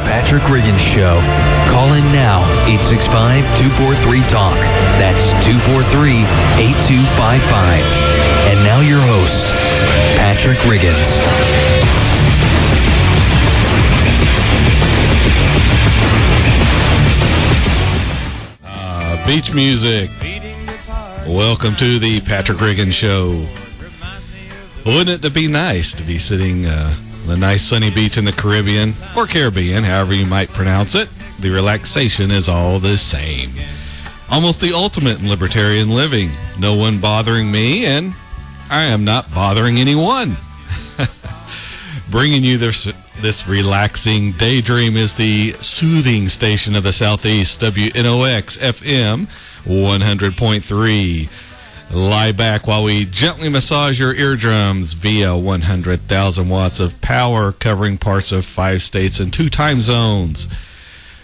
Patrick Riggins Show. Call in now, 865-243-TALK. That's 243-8255. And now your host, Patrick Riggins. Beach music. Welcome to the Patrick Riggins Show. Wouldn't it be nice to be sitting on a nice sunny beach in the Caribbean, or Caribbean, however you might pronounce it? The relaxation is all the same. Almost the ultimate in libertarian living. No one bothering me, and I am not bothering anyone. Bringing you this relaxing daydream is the soothing station of the Southeast, WNOX FM 100.3. Lie back while we gently massage your eardrums via 100,000 watts of power covering parts of 5 states and 2 time zones.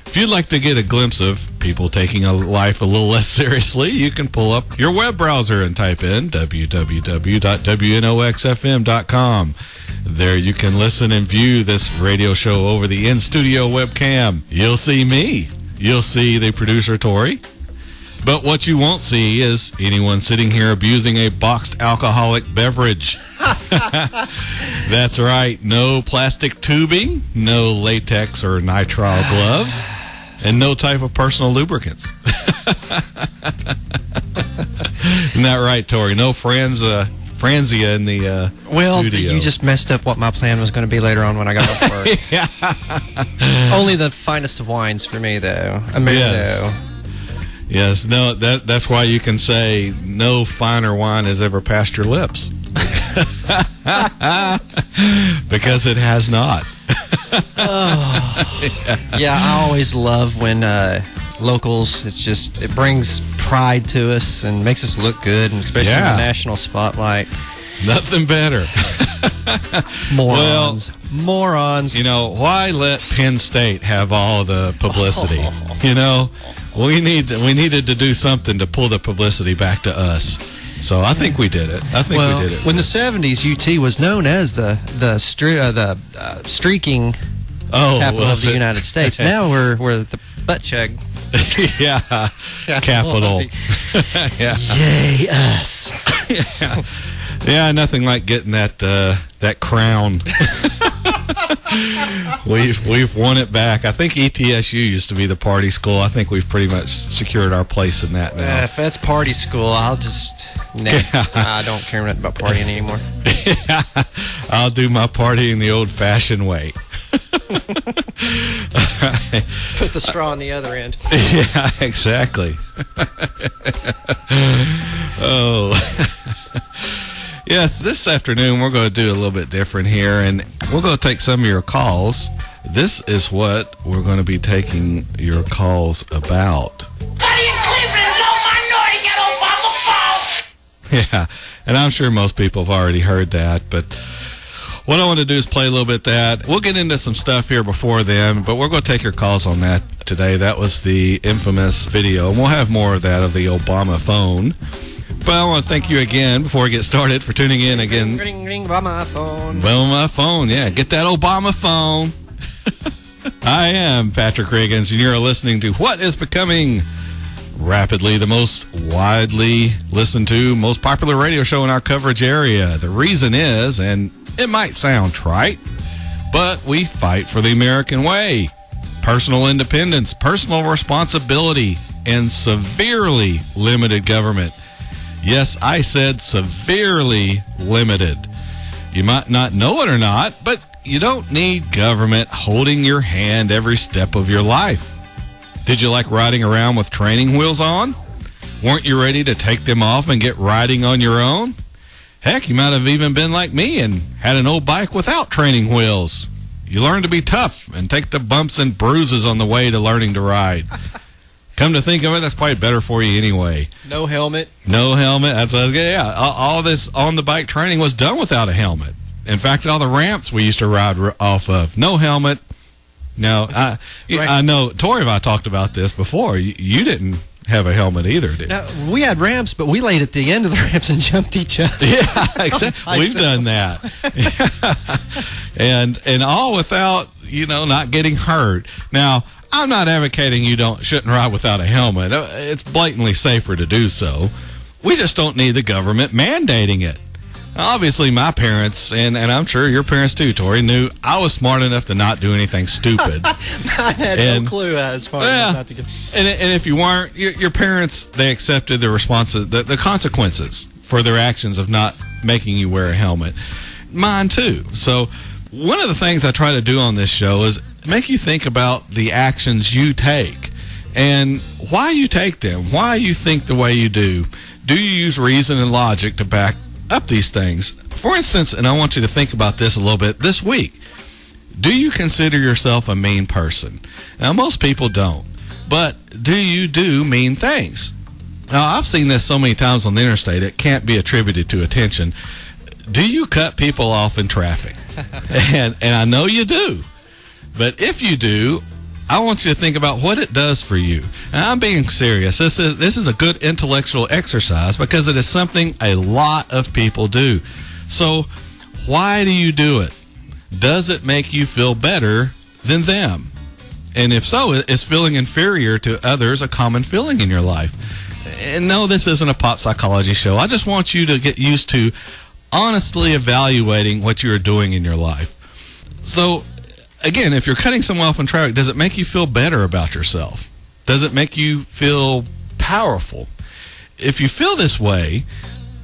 If you'd like to get a glimpse of people taking life a little less seriously, you can pull up your web browser and type in www.wnoxfm.com. There you can listen and view this radio show over the in-studio webcam. You'll see me. You'll see the producer, Tori. But what you won't see is anyone sitting here abusing a boxed alcoholic beverage. That's right. No plastic tubing, no latex or nitrile gloves, and no type of personal lubricants. Isn't that right, Tori? No Franzia in the studio. You just messed up what my plan was going to be later on when I got off work. Yeah. Only the finest of wines for me, though. Americo. Yes, no, that's why you can say no finer wine has ever passed your lips. Because it has not. Yeah, I always love when locals, it brings pride to us and makes us look good, and especially in the national spotlight. Nothing better. Morons. Morons. You know, why let Penn State have all the publicity? You know, we needed to do something to pull the publicity back to us. So I think we did it. We did it. When the 70s, UT was known as the streaking capital of the United States. Now we're the butt chug. Capital. Yay us. Yeah, nothing like getting that crown. We've won it back. I think ETSU used to be the party school. I think we've pretty much secured our place in that now. If that's party school, I don't care about partying anymore. I'll do my partying the old-fashioned way. Put the straw on the other end. Yeah, exactly. Oh. Yes, this afternoon we're going to do a little bit different here, and we're going to take some of your calls. This is what we're going to be taking your calls about. Yeah, and I'm sure most people have already heard that, but what I want to do is play a little bit of that. We'll get into some stuff here before then, but we're going to take your calls on that today. That was the infamous video, and we'll have more of that of the Obama phone. But I want to thank you again before we get started for tuning in again. Ring, ring, Obama phone. Obama phone, yeah. Get that Obama phone. I am Patrick Riggins, and you're listening to what is becoming rapidly the most widely listened to, most popular radio show in our coverage area. The reason is, and it might sound trite, but we fight for the American way. Personal independence, personal responsibility, and severely limited government. Yes, I said severely limited. You might not know it or not, but you don't need government holding your hand every step of your life. Did you like riding around with training wheels on? Weren't you ready to take them off and get riding on your own? Heck, you might have even been like me and had an old bike without training wheels. You learned to be tough and take the bumps and bruises on the way to learning to ride. Come to think of it, that's probably better for you anyway. No helmet. No helmet. That's what I was getting. Yeah, all this on-the-bike training was done without a helmet. In fact, all the ramps we used to ride off of, no helmet. No, I know, Tori and I talked about this before. You didn't have a helmet either, did Now, we had ramps, but we laid at the end of the ramps and jumped each other. Yeah, exactly. We've done that. and all without, not getting hurt. Now, I'm not advocating you shouldn't ride without a helmet. It's blatantly safer to do so. We just don't need the government mandating it. Obviously, my parents, and I'm sure your parents too, Tori, knew I was smart enough to not do anything stupid. I had no clue as far as not to get. And if you weren't, your parents, they accepted the consequences for their actions of not making you wear a helmet. Mine too. So one of the things I try to do on this show is make you think about the actions you take and why you take them, why you think the way you do. Do you use reason and logic to back up these things? For instance, and I want you to think about this a little bit this week, do you consider yourself a mean person? Now, most people don't, but do you do mean things? Now, I've seen this so many times on the interstate, it can't be attributed to attention. Do you cut people off in traffic? and I know you do, but if you do, I want you to think about what it does for you. And I'm being serious. This is a good intellectual exercise because it is something a lot of people do. So why do you do it? Does it make you feel better than them? And if so, is feeling inferior to others a common feeling in your life? And no, this isn't a pop psychology show. I just want you to get used to honestly evaluating what you're doing in your life. So again, if you're cutting someone off in traffic, does it make you feel better about yourself? Does it make you feel powerful? If you feel this way,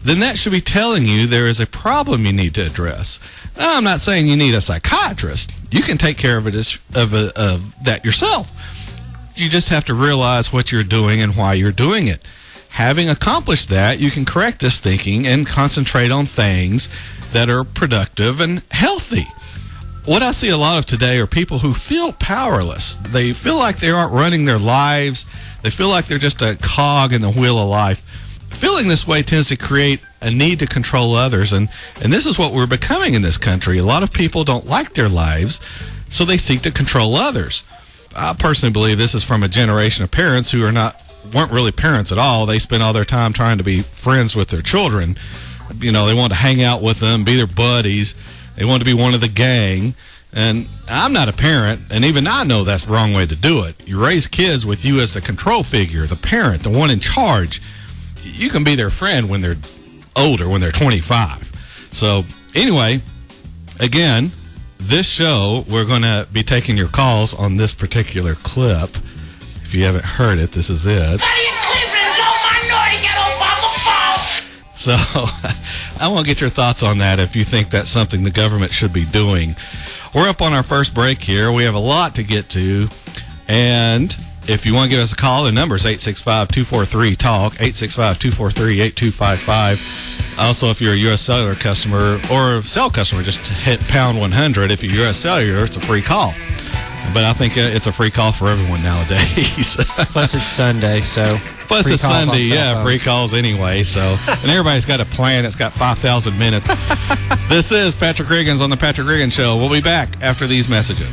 then that should be telling you there is a problem you need to address. Now, I'm not saying you need a psychiatrist. You can take care of it that yourself. You just have to realize what you're doing and why you're doing it. Having accomplished that, you can correct this thinking and concentrate on things that are productive and healthy. What I see a lot of today are people who feel powerless. They feel like they aren't running their lives. They feel like they're just a cog in the wheel of life. Feeling this way tends to create a need to control others, and this is what we're becoming in this country. A lot of people don't like their lives, so they seek to control others. I personally believe this is from a generation of parents who weren't really parents at all. They spent all their time trying to be friends with their children. They want to hang out with them, be their buddies. They want to be one of the gang. And I'm not a parent, and even I know that's the wrong way to do it. You raise kids with you as the control figure, the parent, the one in charge. You can be their friend when they're older, when they're 25. So anyway, again, this show, we're going to be taking your calls on this particular clip. If you haven't heard it, this is it. So I want to get your thoughts on that if you think that's something the government should be doing. We're up on our first break here. We have a lot to get to. And if you want to give us a call, the number is 865-243-TALK, 865-243-8255. Also, if you're a U.S. Cellular customer or a cell customer, just hit pound 100. If you're U.S. Cellular, it's a free call. But I think it's a free call for everyone nowadays. Plus, it's Sunday, so... Plus, it's Sunday, free calls anyway. So, and everybody's got a plan. It's got 5,000 minutes. This is Patrick Riggins on the Patrick Riggins Show. We'll be back after these messages.